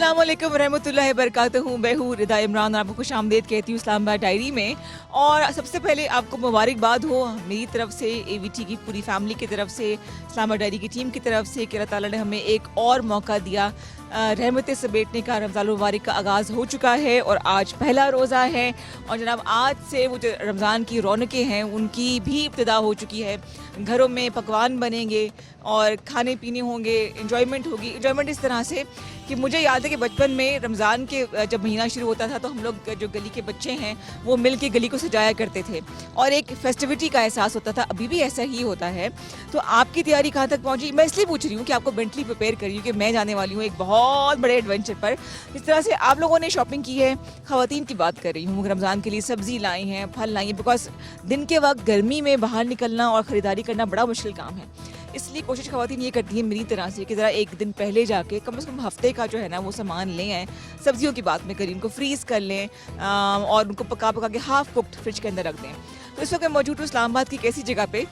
अस्सलाम वालेकुम रहमतुल्लाहि बरकातहू। मैं हूँ रिदा इमरान और आपको खुशामदीद कहती हूँ इस्लामाबाद डायरी में। और सबसे पहले आपको मुबारकबाद हो मेरी तरफ से, एवीटी की पूरी फैमिली की तरफ से, इस्लामाबाद डायरी की टीम की तरफ से कि अल्लाह ताला ने हमें एक और मौका दिया। रहमतें समेटने का रमज़ान मुबारक का आगाज़ हो चुका है और आज पहला रोज़ा है। और जनाब आज से वो जो रमज़ान की रौनकें हैं उनकी भी इब्तिदा हो चुकी है। घरों में पकवान बनेंगे और खाने पीने होंगे, इंजॉयमेंट होगी। इंजॉयमेंट इस तरह से कि मुझे याद है कि बचपन में रमज़ान के जब महीना शुरू होता था तो हम लोग जो गली के बच्चे हैं वो मिल के गली को सजाया करते थे और एक फेस्टिविटी का एहसास होता था। अभी भी ऐसा ही होता है। तो आपकी तैयारी कहाँ तक पहुँची? मैं इसलिए पूछ रही हूँ कि आपको मेंटली प्रिपेयर कर रही हूँ कि मैं जाने वाली हूँ एक बहुत बड़े एडवेंचर पर। जिस तरह से आप लोगों ने शॉपिंग की है, ख़वातीन की बात कर रही हूँ, रमज़ान के लिए सब्ज़ी लाई हैं, फल लाई हैं, बिकॉज दिन के वक्त गर्मी में बाहर निकलना और ख़रीदारी करना बड़ा मुश्किल काम है। इसलिए कोशिश ख़वातीन ये करती हैं मेरी तरह से कि ज़रा एक दिन पहले जाके कम से कम हफ्ते का जो है ना वो सामान ले आएँ। सब्जियों की बात में करें, उनको फ्रीज़ कर लें और उनको पका के हाफ़ कुक्ड फ्रिज के अंदर रख दें। तो इस वक्त मैं मौजूद हूँ इस्लामाबाद की एक ऐसी जगह पे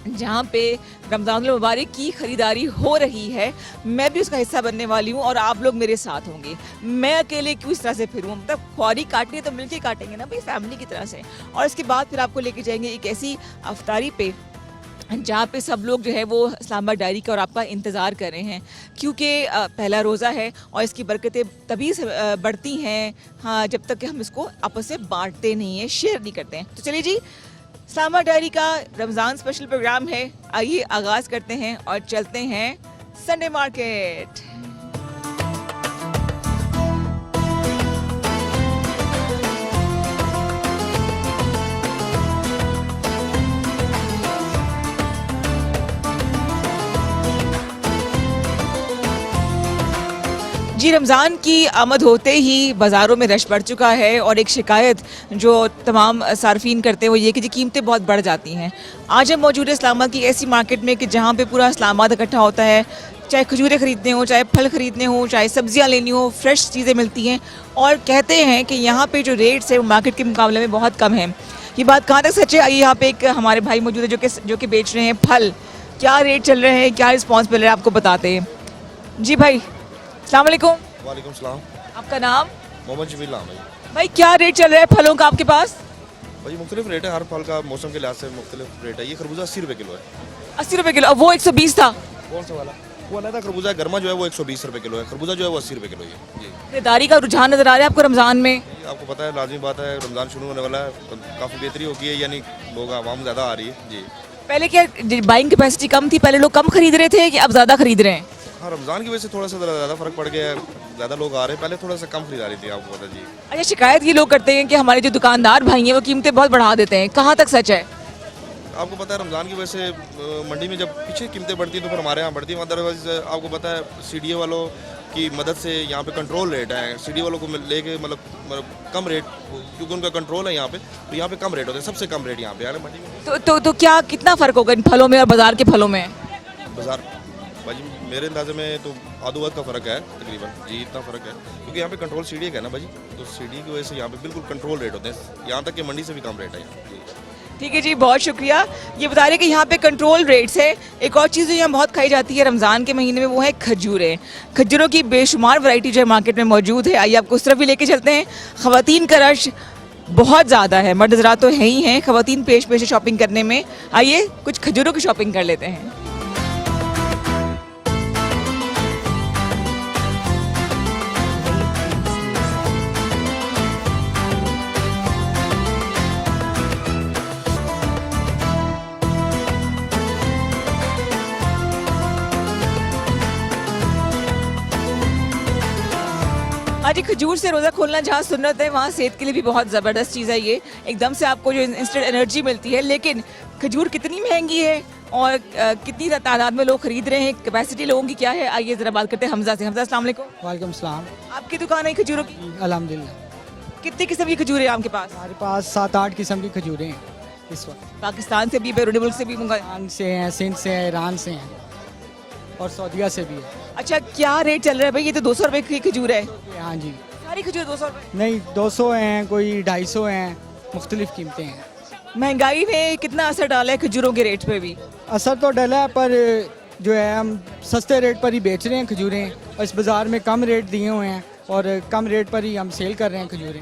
जहाँ पे रमज़ान मुबारक की ख़रीदारी हो रही है। मैं भी उसका हिस्सा बनने वाली हूँ और आप लोग मेरे साथ होंगे। मैं अकेले क्यों इस तरह से फिरूँ? मतलब ख्वारी काटनी है तो मिलके काटेंगे ना भाई, फैमिली की तरह से। और इसके बाद फिर आपको लेके जाएंगे एक ऐसी अफ्तारी पे जहाँ पे सब लोग जो है वो इस्लामाबाद डायरी का और आपका इंतज़ार कर रहे हैं, क्योंकि पहला रोज़ा है और इसकी बरकतें तभी से बढ़ती हैं हाँ जब तक कि हम इसको आपस में बांटते नहीं हैं, शेयर नहीं करते हैं। तो चलिए जी, इस्लामाबाद डायरी का रमज़ान स्पेशल प्रोग्राम है। आइए आगाज़ करते हैं और चलते हैं संडे मार्केट। जी, रमज़ान की आमद होते ही बाज़ारों में रश बढ़ चुका है और एक शिकायत जो तमाम सार्फिन करते हैं वो ये कि जी कीमतें बहुत बढ़ जाती हैं। आज हम मौजूद है इस्लामाबाद की ऐसी मार्केट में कि जहाँ पे पूरा इस्लामाबाद इकट्ठा होता है। चाहे खजूरें ख़रीदने हो, चाहे फल ख़रीदने हो, चाहे सब्जियाँ लेनी हो, फ्रेश चीज़ें मिलती हैं। और कहते हैं कि यहाँ पर जो रेट्स है वो मार्केट के मुकाबले में बहुत कम है। ये बात कहाँ तक सच है? आइए यहाँ पर एक हमारे भाई मौजूद है जो कि बेच रहे हैं फल। क्या रेट चल रहे हैं, क्या रिस्पॉन्स मिल रहा है आपको बताते हैं। जी भाई, अस्सलाम वालेकुम। वालेकुम सलाम। आपका नाम? मोहम्मद जमील नाम है। भाई क्या रेट चल रहा है फलों का आपके पास? भाई मुख्तलिफ रेट है, हर फल का मौसम के लिहाज से मुख्तलिफ रेट है। ये खरबूजा 80 रुपये किलो है। 80 रुपये किलो? वो 120 था। कौन सा वाला? वो अलग खरबूजा है, गर्मा जो है वो 120 रुपये किलो है। खरबूजा जो है वो 80 रुपये किलो है। जी, खरीदारी का रुझान नजर आ रहा है आपको रमज़ान में? आपको पता है, लाजमी बात है, रमज़ान शुरू होने वाला है तो काफ़ी बेहतरी हो गई है, यानी लोग आवाम ज़्यादा आ रही है। जी, पहले क्या बाइंग कैपेसिटी कम थी, पहले लोग कम खरीद रहे थे कि अब ज़्यादा खरीद रहे हैं? हाँ, रमज़ान की वजह से थोड़ा सा ज़्यादा फ़र्क पड़ गया है, ज़्यादा लोग आ रहे हैं। पहले थोड़ा सा कम खरीदारी थी, आपको पता। जी, अच्छा, शिकायत ये लोग करते हैं कि हमारे जो दुकानदार भाई हैं वो कीमतें बहुत बढ़ा देते हैं, कहाँ तक सच है? आपको पता है रमज़ान की वजह से मंडी में जब पीछे कीमतें बढ़ती हैं तो फिर हमारे यहाँ बढ़ती हैं। अदरवाइज आपको पता है सीडीए वालों की मदद से यहाँ पे कंट्रोल रेट है। सीडीए वालों को लेके मतलब कम रेट, क्योंकि उनका कंट्रोल है यहाँ पे, तो यहाँ पे कम रेट होते हैं, सबसे कम रेट यहाँ पे मंडी में। तो क्या कितना फ़र्क होगा इन फलों में और बाज़ार के फलों में? बाजार भाजी मेरे अंदाजे में तो आधो-आध का फ़र्क है तकरीबन। जी, इतना फ़र्क है क्योंकि यहाँ पे कंट्रोल सीडीए का है ना भाजी, तो सीडीए की वजह से यहाँ पे बिल्कुल कंट्रोल रेट होते हैं। यहाँ तक कि मंडी से भी कम रेट है यहाँ। जी, ठीक है जी, बहुत शुक्रिया। ये बता रहे कि यहाँ पे कंट्रोल रेट्स है। एक और चीज़ जो यहाँ बहुत खाई जाती है रमज़ान के महीने में वो है खजूरें। खजूरों की बेशुमार वैरायटी जो है मार्केट में मौजूद है। आइए आपको उस तरफ भी लेके चलते हैं। ख़वातीन का रश बहुत ज़्यादा है, मर्द हज़रात तो है ही हैं, ख़वातीन पेश है शॉपिंग करने में। आइए कुछ खजूरों की शॉपिंग कर लेते हैं। हाँ जी, खजूर से रोज़ा खोलना जहाँ सुन्नत है वहाँ सेहत के लिए भी बहुत ज़बरदस्त चीज़ है। ये एकदम से आपको जो इंस्टेंट एनर्जी मिलती है। लेकिन खजूर कितनी महंगी है और कितनी तादाद में लोग खरीद रहे हैं, कैपेसिटी लोगों की क्या है? आइए ज़रा बात करते हैं हमजा से। हमजा, अस्सलाम वालेकुम। वालेकुम सलाम। आपकी दुकान है खजूरों की? अल्हम्दुलिल्लाह। कितनी किस्म की खजूर है आपके पास? हमारे पास 7-8 किस्म की खजूरें हैं इस वक्त। पाकिस्तान से भी, बैरून मुल्क से भी मंगाए? ईरान से हैं, सिंध से हैं, ईरान से हैं और सऊदीया से भी है। अच्छा, क्या रेट चल रहा है भाई? ये तो 200 रुपये की खजूर है। हाँ जी। सारी खजूर 200 रुपये? नहीं, 200 हैं, कोई 250 हैं, मुख्तलिफ कीमतें हैं। महंगाई ने कितना असर डाला है खजूरों के रेट पे भी? असर तो डला है, पर जो है हम सस्ते रेट पर ही बेच रहे हैं खजूरें। इस बाज़ार में कम रेट दिए हुए हैं और कम रेट पर ही हम सेल कर रहे हैं खजूरें।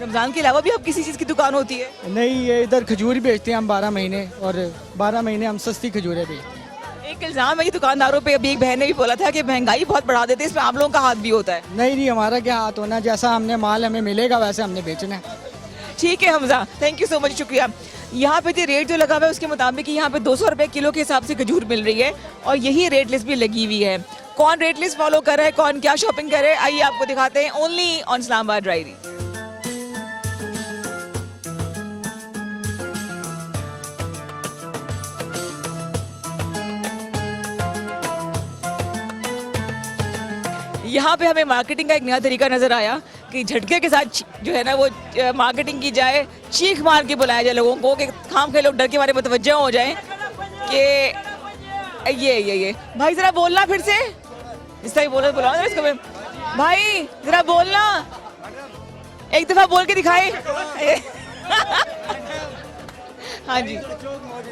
रमज़ान के अलावा भी आप किसी चीज़ की दुकान होती है? नहीं, ये इधर खजूर बेचते हैं हम 12 महीने, और 12 महीने हम सस्ती खजूरें बेचते हैं। एक इल्ज़ाम है कि दुकानदारों पे, अभी एक बहन ने भी बोला था कि महंगाई बहुत बढ़ा देते हैं, इसमें आप लोगों का हाथ भी होता है। नहीं, हमारा क्या हाथ होना, जैसा हमने माल हमें मिलेगा वैसे हमने बेचना है। ठीक है Hamza, thank you so much, शुक्रिया। यहाँ पे जो रेट जो लगा हुआ है उसके मुताबिक यहाँ पे 200 रुपए किलो के हिसाब से खजूर मिल रही है और यही रेट लिस्ट भी लगी हुई है। कौन रेट लिस्ट फॉलो कर रहा है, कौन क्या शॉपिंग कर रहा है, आइए आपको दिखाते हैं ओनली ऑन इस्लामाबाद डायरी। यहाँ पे हमें मार्केटिंग का एक नया तरीका नजर आया कि झटके के साथ जो है ना वो मार्केटिंग की जाए, चीख मार के बुलाया जाए लोगों को कि खाम के लोग डर के मारे मुतवज्जह हो जाएं कि ये भाई जरा बोलना फिर से, इस तरह बोला, बुलाओ जरा इसको मैं। भाई जरा बोलना, एक दफा बोल के दिखाए। हाँ जी,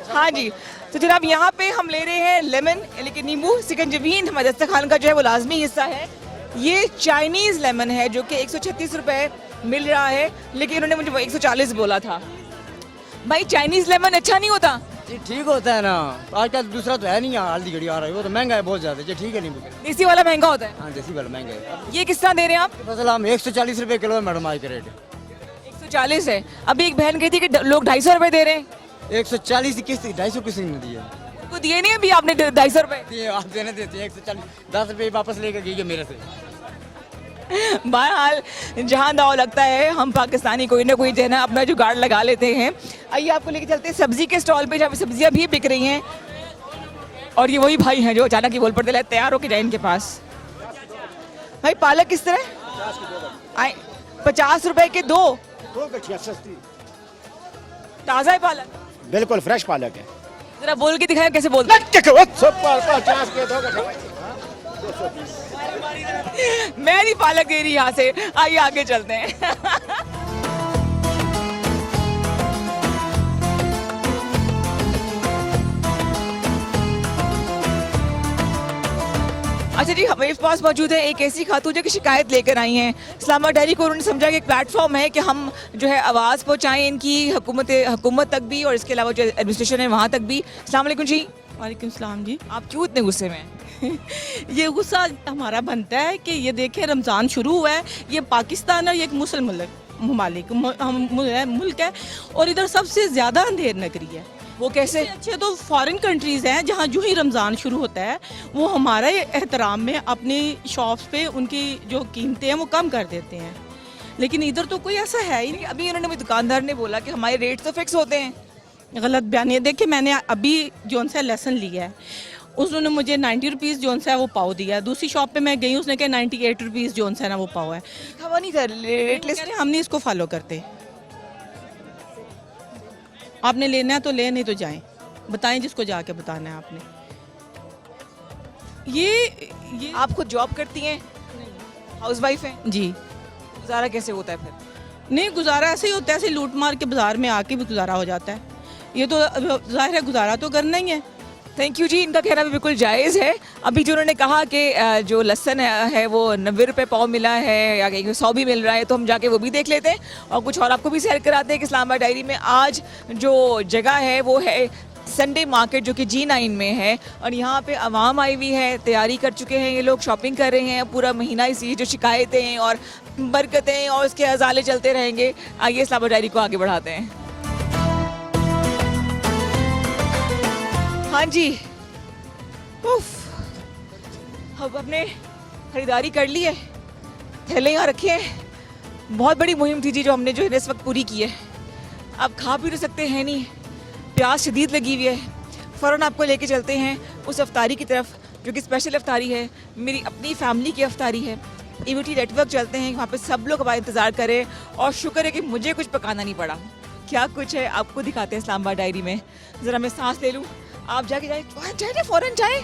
हाँ जी। तो जनाब यहाँ पे हम ले रहे हैं लेमन, लेकिन नींबू सिकंजबीन हमारे दस्तरखान का जो है वो लाजमी हिस्सा है। ये चाइनीज लेमन है जो कि 136 रुपए मिल रहा है, लेकिन उन्होंने मुझे 140 बोला था। भाई चाइनीज लेमन अच्छा नहीं होता? जी ठीक होता है ना, आजकल दूसरा तो है नहीं, हल्दी घड़ी आ रही है, वो तो महंगा है बहुत ज्यादा। जी ठीक है, नहीं देसी वाला महंगा होता है? हाँ देसी वाला महंगा है। ये किस तरह दे रहे हैं आप? फसल हम 140 रुपए किलो है मैडम, आज के रेट 140 है। अभी एक बहन कहती कि लोग 250 रुपए दे रहे हैं। 140 किस्त 250 किसी ने दिया, को दिए नहीं अभी आपने 250 रुपए? ये आप देने देते हैं 140, 10 रुपए वापस लेकर गई है मेरे से। बहरहाल जहाँ दाव लगता है हम पाकिस्तानी कोई ना कोई जो है ना अपना जुगाड़ लगा लेते हैं। आइए आपको लेके चलते हैं सब्जी के स्टॉल पे, जहाँ पे सब्जियाँ भी बिक रही हैं। और ये वही भाई हैं जो अचानक ही बोल पड़ते हैं तैयार होके जाए इनके पास। भाई पालक किस तरह आए? 50 रुपए के दो सस्ती, ताज़ा है पालक? बिल्कुल फ्रेश पालक है। जरा बोल के दिखाया कैसे बोलते हैं? 50 के दो। मैं नहीं पालक दे रही यहाँ से, आइए आगे चलते हैं। अच्छा जी, हमारे पास मौजूद है एक ऐसी खातून जो कि शिकायत लेकर आई हैं इस्लामाबाद डायरी को। उन्होंने समझा कि एक प्लेटफॉर्म है कि हम जो है आवाज़ पहुँचाएं इनकी हुकूमत तक भी, और इसके अलावा जो एडमिनिस्ट्रेशन है वहाँ तक भी। अस्सलाम वालेकुम जी। वालेकुम सलाम जी। आप क्यों इतने गुस्से में हैं? ये गुस्सा हमारा बनता है कि ये देखें रमज़ान शुरू हुआ है, ये पाकिस्तान है, ये एक मुस्लिम ममालिक मुल्क है, और इधर सबसे ज़्यादा अंधेर नगरी है। वो कैसे? अच्छे तो फॉरेन कंट्रीज़ हैं जहाँ जो ही रमज़ान शुरू होता है वो हमारे एहतराम में अपनी शॉप्स पे उनकी जो कीमतें हैं वो कम कर देते हैं, लेकिन इधर तो कोई ऐसा है ही नहीं। अभी उन्होंने दुकानदार ने बोला कि हमारे रेट तो फिक्स होते हैं। गलत बयानी है। देखिए मैंने अभी जोन सा लेसन लिया है, उसने मुझे 90 रुपीज़ जोन सा है वो पाव दिया है। दूसरी शॉप पे मैं गई, उसने कहा 98 रुपीज़ जोन सा है ना वो पाव है। खबर नहीं था रेट लिस्ट? हम नहीं इसको फॉलो करते। आपने लेना है तो ले, नहीं तो जाएं, बताएं जिसको जाके बताना है आपने। ये आप खुद जॉब करती हैं? हाउस वाइफ हैं? जी। गुजारा कैसे होता है फिर? नहीं, गुजारा ऐसे ही होता है, ऐसे लूट मार के बाजार में आके भी गुजारा हो जाता है। ये तो जाहिर है गुजारा तो करना ही है। थैंक यू जी, इनका कहना भी बिल्कुल जायज़ है। अभी जो उन्होंने कहा कि जो लहसन है वो 90 रुपये पाव मिला है या 100 भी मिल रहा है, तो हम जाके वो भी देख लेते हैं और कुछ और आपको भी सैर कराते हैं कि इस्लामाबाद डायरी में आज जो जगह है वो है संडे मार्केट जो कि G9 में है, और यहाँ पे आवाम आई हुई है, तैयारी कर चुके हैं ये लोग, शॉपिंग कर रहे हैं पूरा महीना। इसी जो शिकायतें और बरकतें और उसके अजाले चलते रहेंगे। आइए इस्लामाबाद डायरी को आगे बढ़ाते हैं। हाँ जी, उफ, अब अपने खरीदारी कर ली है, थैले यहाँ रखे हैं। बहुत बड़ी मुहिम थी जी जो हमने जो है इस वक्त पूरी की है। अब खा भी तो सकते हैं नहीं, प्यास शदीद लगी हुई है। फ़ौरन आपको लेके चलते हैं उस अफ्तारी की तरफ जो कि स्पेशल अफ्तारी है, मेरी अपनी फैमिली की अफ्तारी है। EVT नेटवर्क चलते हैं, वहाँ पे सब लोग हमारा इंतज़ार करें, और शुक्र है कि मुझे कुछ पकाना नहीं पड़ा। क्या कुछ है आपको दिखाते हैं इस्लामाबाद डायरी में। ज़रा मैं सांस ले लूँ, आप जाके जाए फ़ौरन जाए।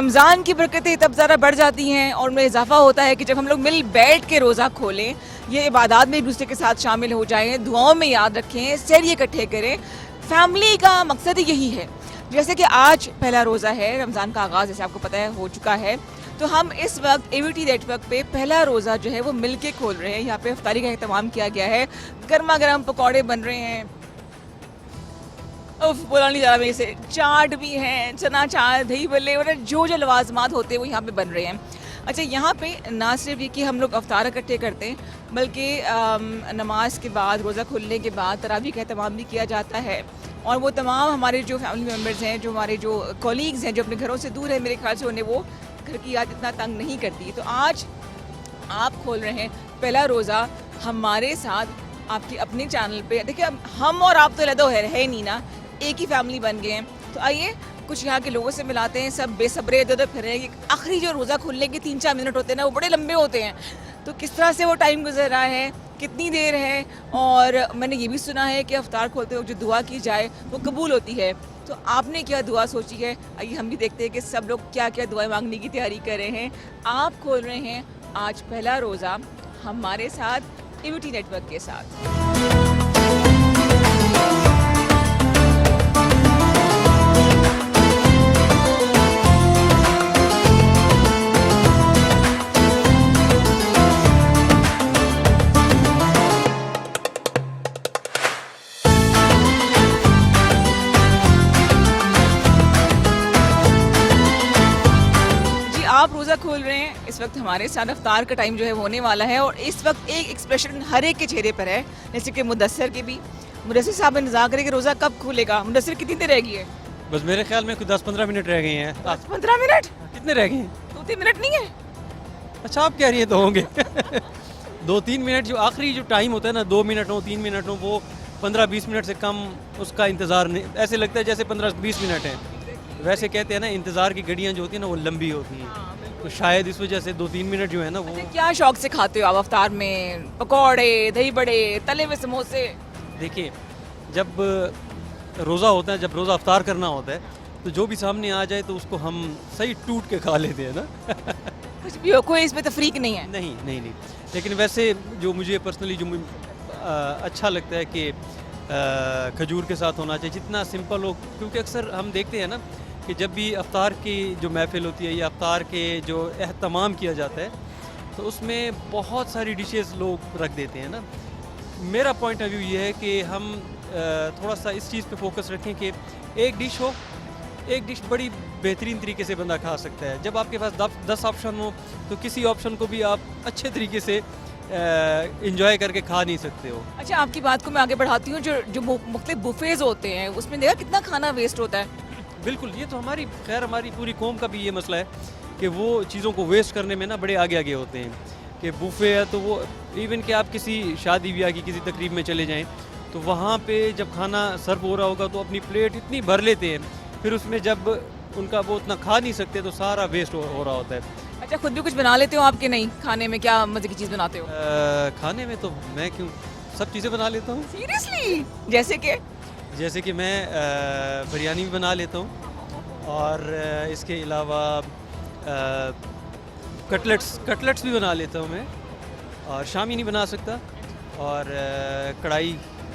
रमज़ान की बरकतें तब ज़रा बढ़ जाती हैं और उनमें इजाफा होता है कि जब हम लोग मिल बैठ के रोज़ा खोलें, ये इबादत में एक दूसरे के साथ शामिल हो जाएं, दुआओं में याद रखें, सहर इकट्ठे करें। फैमिली का मकसद ही यही है। जैसे कि आज पहला रोज़ा है, रमज़ान का आगाज़ जैसे आपको पता है हो चुका है, तो हम इस वक्त AVT नेटवर्क पे पहला रोज़ा जो है वो मिल के खोल रहे हैं। यहाँ पे इफ्तारी का अहतमाम किया गया है, गर्मा गर्म पकौड़े बन रहे हैं, बोला नहीं जा रहा मेरे से, चाट भी है, चना चाट, दही बल्ले और जो जो लवाजमात होते हैं वो यहाँ पे बन रहे हैं। अच्छा, यहाँ पे ना सिर्फ ये कि हम लोग अफ्तार इकट्ठे करते हैं, बल्कि नमाज के बाद, रोज़ा खुलने के बाद तरावी का अहतमाम भी किया जाता है। और वो तमाम हमारे जो फैमिली मेम्बर्स हैं, जो हमारे जो कॉलीग्स हैं, जो अपने घरों से दूर है, मेरे ख्याल से उन्हें वो घर की याद इतना तंग नहीं करती। तो आज आप खोल रहे हैं पहला रोज़ा हमारे साथ आपके अपने चैनल पे। देखिए, हम और आप तो लदो है नहीं ना, एक ही फैमिली बन गए हैं। तो आइए कुछ यहाँ के लोगों से मिलाते हैं। सब बेसब्रे इधर उधर फिर रहे हैं कि आखिरी जो रोज़ा खुलने के 3-4 मिनट होते हैं ना, वो बड़े लंबे होते हैं। तो किस तरह से वो टाइम गुजर रहा है, कितनी देर है। और मैंने ये भी सुना है कि अफ्तार खोलते वक्त जो दुआ की जाए वो कबूल होती है। तो आपने क्या दुआ सोची है? आइए हम भी देखते हैं कि सब लोग क्या क्या दुआएं मांगने की तैयारी कर रहे हैं। आप खोल रहे हैं आज पहला रोज़ा हमारे साथ AVT नेटवर्क के साथ। आप रोज़ा खोल रहे हैं, इस वक्त हमारे साथ अफ्तार का टाइम जो है होने वाला है और इस वक्त एक एक्सप्रेशन हर एक के चेहरे पर है, जैसे कि मुदस्सर के भी। मुदस्सर साहब इंतजार करें कि रोज़ा कब खुलेगा। मुदस्सर कितनी देर रह गई है? बस मेरे ख्याल में कुछ 10-15 मिनट रह गए हैं। 10-15 मिनट? कितने रह गए हैं? 2-3 मिनट नहीं है? अच्छा, आप कह रही हैं तो होंगे। 2-3 मिनट जो आखिरी जो टाइम होता है ना, 2 मिनट हो 3 मिनट हो, वो 15-20 मिनट से कम उसका इंतज़ार नहीं, ऐसे लगता है जैसे 15-20 मिनट है। वैसे कहते हैं ना, इंतज़ार की घड़ियाँ जो होती हैं ना वो लंबी होती हैं, तो शायद इस वजह से 2-3 मिनट जो है ना वो। क्या शौक से खाते हो आप अफ्तार में? पकौड़े, दही बड़े, तले हुए समोसे? देखिए, जब रोज़ा होता है, जब रोज़ा अफ्तार करना होता है, तो जो भी सामने आ जाए तो उसको हम सही टूट के खा लेते हैं ना। कुछ भी हो, कोई इसमें तफरीक नहीं है? नहीं नहीं नहीं, लेकिन वैसे जो मुझे पर्सनली जो अच्छा लगता है कि खजूर के साथ होना चाहिए, जितना सिंपल हो। क्योंकि अक्सर हम देखते हैं ना कि जब भी अफ्तार की जो महफिल होती है या अफ्तार के जो एहतमाम किया जाता है, तो उसमें बहुत सारी डिशेस लोग रख देते हैं ना। मेरा पॉइंट ऑफ व्यू ये है कि हम थोड़ा सा इस चीज़ पे फोकस रखें कि एक डिश हो, एक डिश बड़ी बेहतरीन तरीके से बंदा खा सकता है। जब आपके पास 10 ऑप्शन हो तो किसी ऑप्शन को भी आप अच्छे तरीके से इंजॉय करके खा नहीं सकते हो। अच्छा, आपकी बात को मैं आगे बढ़ाती हूँ। जो मुख्तलिफ बुफेज होते हैं उसमें देखा कितना खाना वेस्ट होता है। बिल्कुल, ये तो हमारी पूरी कौम का भी ये मसला है कि वो चीज़ों को वेस्ट करने में ना बड़े आगे आगे होते हैं। कि बुफे है तो वो इवन कि आप किसी शादी ब्याह की किसी तकरीब में चले जाएं तो वहाँ पे जब खाना सर्व हो रहा होगा तो अपनी प्लेट इतनी भर लेते हैं, फिर उसमें जब उनका वो उतना खा नहीं सकते तो सारा वेस्ट हो रहा होता है। अच्छा, खुद भी कुछ बना लेते हो आपके? नहीं, खाने में क्या मजे की चीज़ बनाते हो? खाने में तो मैं सब चीज़ें बना लेता हूँ। सीरियसली? जैसे कि मैं बिरयानी भी बना लेता हूँ और इसके अलावा कटलेट्स भी बना लेता हूँ मैं, और शामी नहीं बना सकता। और कढ़ाई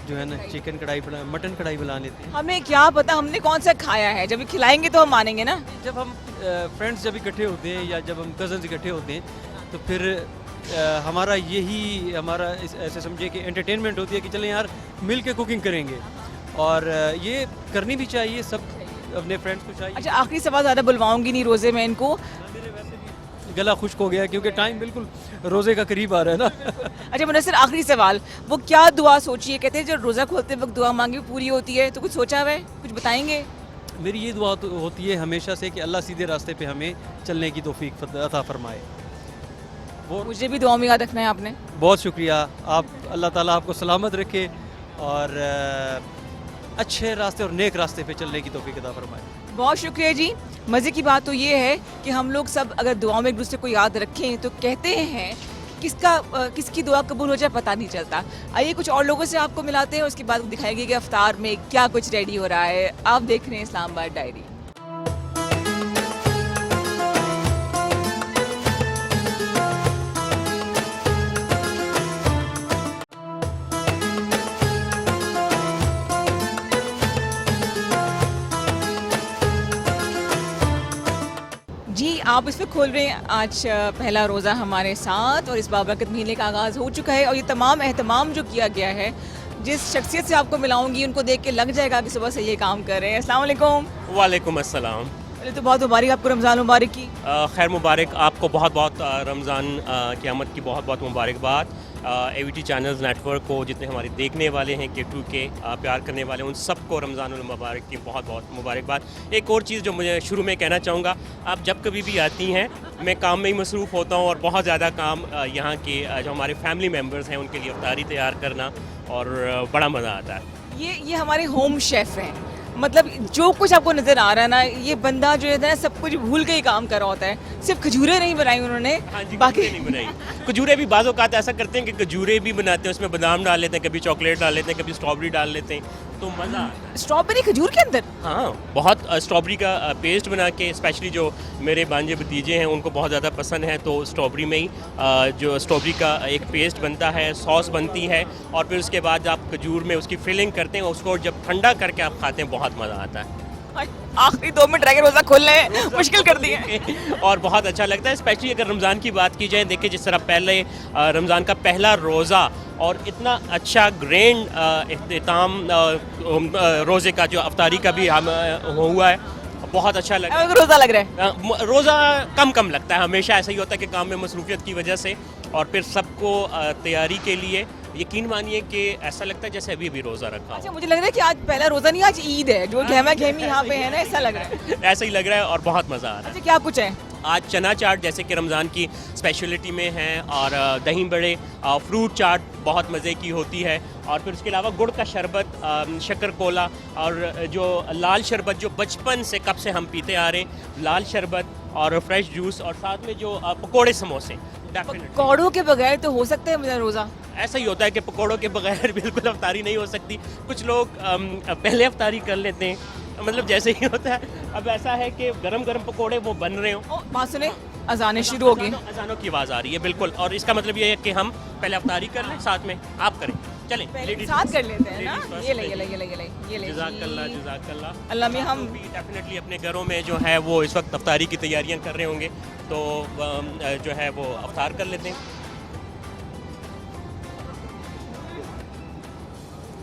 जो है ना, चिकन कढ़ाई, मटन कढ़ाई बना लेते हैं। हमें क्या पता हमने कौन सा खाया है, जब खिलाएंगे तो हम मानेंगे ना। जब हम फ्रेंड्स जब इकट्ठे होते हैं या जब हम कज़न्स इकट्ठे होते हैं तो फिर हमारा ऐसे समझिए कि एंटरटेनमेंट होती है कि चलें यार मिल के कुकिंग करेंगे, और ये करनी भी चाहिए, सब अपने फ्रेंड्स को चाहिए। अच्छा, आखिरी सवाल, ज़्यादा बुलवाऊंगी नहीं रोज़े में इनको। मेरे वैसे भी गला खुश्क हो गया क्योंकि टाइम बिल्कुल रोज़े का करीब आ रहा है ना। अच्छा मुनस्सर, आखिरी सवाल, वो क्या दुआ सोची है? कहते हैं जब रोज़ा खोलते वक्त दुआ मांगी पूरी होती है, तो कुछ सोचा हुआ है, कुछ बताएंगे? मेरी ये दुआ तो होती है हमेशा से कि अल्लाह सीधे रास्ते पे हमें चलने की तौफीक अता फरमाए। वो मुझे भी दुआ में याद रखना है आपने। बहुत शुक्रिया, आप अल्लाह ताला आपको सलामत रखे और अच्छे रास्ते और नेक रास्ते पे चलने की तौफीक अता फरमाए। बहुत शुक्रिया जी। मज़े की बात तो ये है कि हम लोग सब अगर दुआ में एक दूसरे को याद रखें तो कहते हैं किसकी दुआ कबूल हो जाए पता नहीं चलता। आइए कुछ और लोगों से आपको मिलाते हैं, उसके बाद दिखाएंगे कि अफ्तार में क्या कुछ रेडी हो रहा है। आप देख रहे हैं इस्लामाबाद डायरी। जी आप इस पे खोल रहे हैं आज पहला रोज़ा हमारे साथ और इस बाबरकत महीने का आगाज़ हो चुका है और ये तमाम एहतमाम जो किया गया है, जिस शख्सियत से आपको मिलाऊंगी उनको देख के लग जाएगा कि सुबह से ये काम कर रहे हैं। अस्सलाम वालेकुम। वालेकुम अस्सलाम। पहले तो बहुत मुबारक आपको, रमज़ान मुबारक की। खैर मुबारक आपको, बहुत बहुत रमज़ान की आमद की बहुत बहुत मुबारकबाद। AVT चैनल्स नेटवर्क को, जितने हमारे देखने वाले हैं K2 के प्यार करने वाले, उन सबको रमज़ान मुबारक की बहुत बहुत मुबारकबाद। एक और चीज़ जो मुझे शुरू में कहना चाहूँगा, आप जब कभी भी आती हैं, मैं काम में ही मसरूफ़ होता हूँ और बहुत ज़्यादा काम यहाँ के जो हमारे फैमिली मेम्बर्स हैं उनके लिए इफ्तारी तैयार करना, और बड़ा मज़ा आता है। ये हमारे होम शेफ़ हैं, मतलब जो कुछ आपको नज़र आ रहा है ना, ये बंदा जो है ना सब कुछ भूल के ही काम कर रहा होता है। सिर्फ खजूरें नहीं बनाई उन्होंने, हाँ जी, बाकी खजूरें नहीं बनाई। खजूरें भी बाज़ औक़ात ऐसा करते हैं कि खजूरें भी बनाते हैं, उसमें बादाम डाल लेते हैं, कभी चॉकलेट डाल लेते हैं, कभी स्ट्रॉबेरी डाल लेते हैं, तो मज़ा आता है। स्ट्रॉबेरी खजूर के अंदर। हाँ, बहुत स्ट्रॉबेरी का पेस्ट बना के, स्पेशली जो मेरे भांजे भतीजे हैं उनको बहुत ज़्यादा पसंद है, तो स्ट्रॉबेरी में ही जो स्ट्रॉबेरी का एक पेस्ट बनता है, सॉस बनती है, और फिर उसके बाद आप खजूर में उसकी फिलिंग करते हैं, उसको जब ठंडा करके आप खाते हैं बहुत मज़ा आता है। आखिरी 2 मिनट रह गए, रोज़ा खोलने हैं, मुश्किल कर दिए। और बहुत अच्छा लगता है, स्पेशली अगर रमज़ान की बात की जाए। देखिए जिस तरह पहले रमज़ान का पहला रोज़ा और इतना अच्छा ग्रैंड इख्तिताम रोज़े का, जो अफ्तारी का भी हम हुआ है, बहुत अच्छा लगा। अब रोज़ा लग रहा है। रोज़ा कम लगता है, हमेशा ऐसा ही होता है कि काम में मसरूफियत की वजह से, और फिर सबको तैयारी के लिए यकीन मानिए कि ऐसा लगता है जैसे अभी भी रोज़ा रखा अच्छा, हो। मुझे लग रहा है कि आज पहला रोज़ा नहीं, आज ईद है, जो गहमा गहमी यहाँ पे है ना, ऐसा लग रहा है। ऐसा ही लग रहा है और बहुत मज़ा आ रहा है। अच्छा, क्या कुछ है आज? चना चाट जैसे कि रमज़ान की स्पेशलिटी में है, और दही बड़े, फ्रूट चाट बहुत मज़े की होती है, और फिर उसके अलावा गुड़ का शरबत, शक्कर कोला, और जो लाल शरबत जो बचपन से कब से हम पीते आ रहे हैं, लाल शरबत और फ्रेश जूस, और साथ में जो पकोड़े समोसे। कौड़ों के बगैर तो हो सकता है मेरा रोज़ा? ऐसा ही होता है कि पकोड़ों के बगैर बिल्कुल अफ्तारी नहीं हो सकती। कुछ लोग पहले अफ्तारी कर लेते हैं, मतलब जैसे ही होता है। अब ऐसा है कि गरम गरम पकोड़े वो बन रहे हो। बात सुने, अजानें शुरू हो गई। अजानों की आवाज़ आ रही है, बिल्कुल, और इसका मतलब ये है कि हम पहले अफ्तारी कर लें, साथ में आप करें। चलें, साथ कर लेते हैं ना। ये ले जज़ाकल्लाह। अल्लाह में हम भी डेफिनेटली अपने घरों में जो है वो इस वक्त अफ्तारी की तैयारियां कर रहे होंगे, तो जो है वो अफ्तार कर लेते हैं।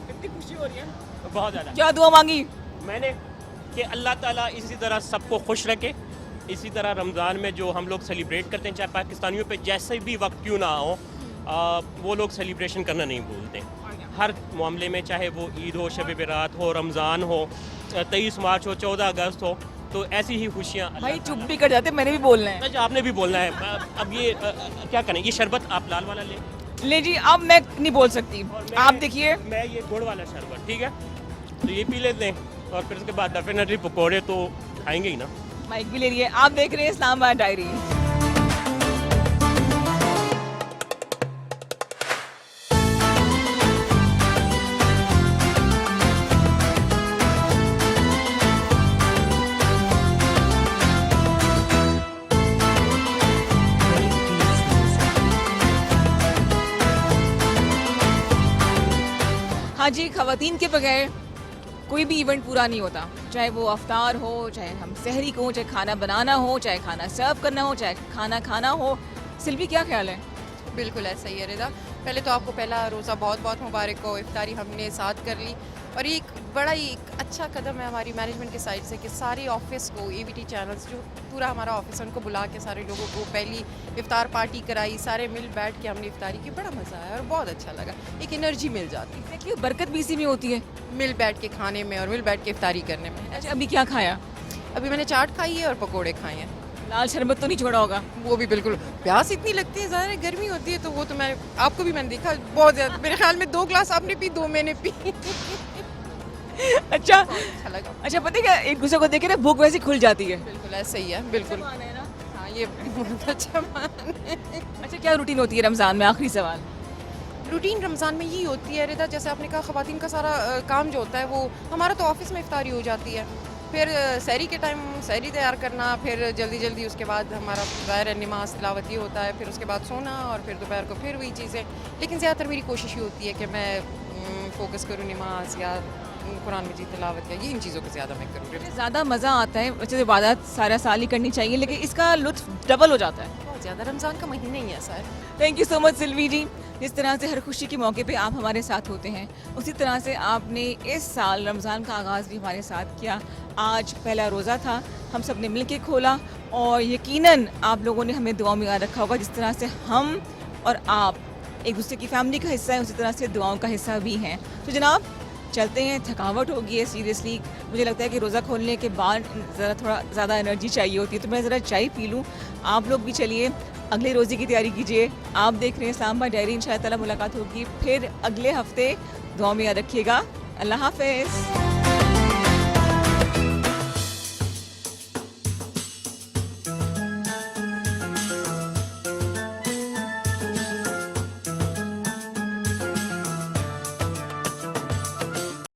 कितनी खुशी हो रही है, बहुत ज़्यादा। क्या दुआ मांगी मैंने कि अल्लाह ताला इसी तरह सबको खुश रखे। इसी तरह रमज़ान में जो हम लोग सेलिब्रेट करते हैं, चाहे पाकिस्तानियों पे जैसे भी वक्त क्यों ना हो, वो लोग सेलिब्रेशन करना नहीं भूलते हर मामले में, चाहे वो ईद हो, शब बरात हो, रमज़ान हो, 23 मार्च हो, 14 अगस्त हो, तो ऐसी ही खुशियाँ। भाई चुप भी कर जाते, मैंने भी बोलना है। अच्छा, आपने भी बोलना है। अब ये क्या करें, ये शरबत आप लाल वाला ले जी, अब मैं नहीं बोल सकती, आप देखिए। मैं ये गुड़ वाला शरबत, ठीक है, तो ये पी लेते हैं, और फिर उसके बाद डेफिनेटली पकौड़े तो खाएंगे ही ना। माइक भी ले रही है, आप देख रहे हैं इस्लामाबाद डायरी। हाँ जी, खवातीन के बगैर कोई भी इवेंट पूरा नहीं होता, चाहे वो अफ्तार हो, चाहे हम सहरी को, चाहे खाना बनाना हो, चाहे खाना सर्व करना हो, चाहे खाना खाना हो। सिल्वी, क्या ख्याल है? बिल्कुल ऐसा ही है रिदा। पहले तो आपको पहला रोज़ा बहुत बहुत मुबारक हो। इफ्तारी हमने साथ कर ली, और ये एक बड़ा ही अच्छा कदम है हमारी मैनेजमेंट की साइड से कि सारे ऑफिस को, AVT चैनल्स, जो पूरा हमारा ऑफिस है, उनको बुला के सारे लोगों को पहली इफ्तार पार्टी कराई, सारे मिल बैठ के हमने इफ्तारी की। बड़ा मज़ा आया और बहुत अच्छा लगा, एक एनर्जी मिल जाती है। देखिए, बरकत भी इसी में होती है, मिल बैठ के खाने में और मिल बैठ के इफ्तारी करने में। अच्छा, अभी क्या खाया? अभी मैंने चाट खाई है और पकोड़े खाए हैं। लाल शरबत तो नहीं छोड़ा होगा? वो भी बिल्कुल, प्यास इतनी लगती है, ज़्यादा गर्मी होती है, तो वो तो मैं आपको भी मैंने देखा बहुत ज़्यादा, मेरे ख्याल में 2 ग्लास आपने पी, 2 मैंने पी। अच्छा लगा। अच्छा, पता है क्या, एक दूसरे को देखे ना भूख वैसे खुल जाती है। बिल्कुल ऐसा ही है, बिल्कुल। हाँ, ये बहुत अच्छा मान है। अच्छा, क्या रूटीन होती है रमज़ान में? आखिरी सवाल। रूटीन रमज़ान में यही होती है रिदा, जैसे आपने कहा, ख़वातीन का सारा काम जो होता है वो हमारा तो ऑफिस में इफ्तारी हो जाती है, फिर सहरी के टाइम सहरी तैयार करना, फिर जल्दी जल्दी उसके बाद हमारा ज़ाहिर है नमाज तिलावत ही होता है, फिर उसके बाद सोना, और फिर दोपहर को फिर वही चीज़ें। लेकिन ज़्यादातर मेरी कोशिश ये होती है कि मैं फ़ोकस करूँ नमाज या कुरान मजीद तिलावत किया, ये इन चीज़ों को ज़्यादा मैं करूँ। ज़्यादा मज़ा आता है, वैसे तो इबादत सारा साल ही करनी चाहिए, लेकिन इसका लुत्फ डबल हो जाता है। बहुत ज़्यादा, रमज़ान का महीना ही ऐसा है। Thank you so much Sylvie ji. जिस तरह से हर खुशी के मौके पे आप हमारे साथ होते हैं, उसी तरह से आपने इस साल रमज़ान का आगाज़ भी हमारे साथ किया। आज पहला रोज़ा था, हम सब ने मिल के खोला और यकीनन आप लोगों ने हमें दुआओं में याद रखा होगा। जिस तरह से हम और आप एक दूसरे की फैमिली का हिस्सा हैं, उसी तरह से दुआओं का हिस्सा भी हैं। तो जनाब चलते हैं, थकावट हो गई है सीरियसली। मुझे लगता है कि रोज़ा खोलने के बाद ज़रा थोड़ा ज़्यादा एनर्जी चाहिए होती है, तो मैं ज़रा चाय पी लूँ। आप लोग भी चलिए अगले रोज़े की तैयारी कीजिए। आप देख रहे हैं इस्लामाबाद डायरी। इंशाअल्लाह ताला मुलाकात होगी फिर अगले हफ्ते। दुआ में याद रखिएगा। अल्लाह हाफ़िज़।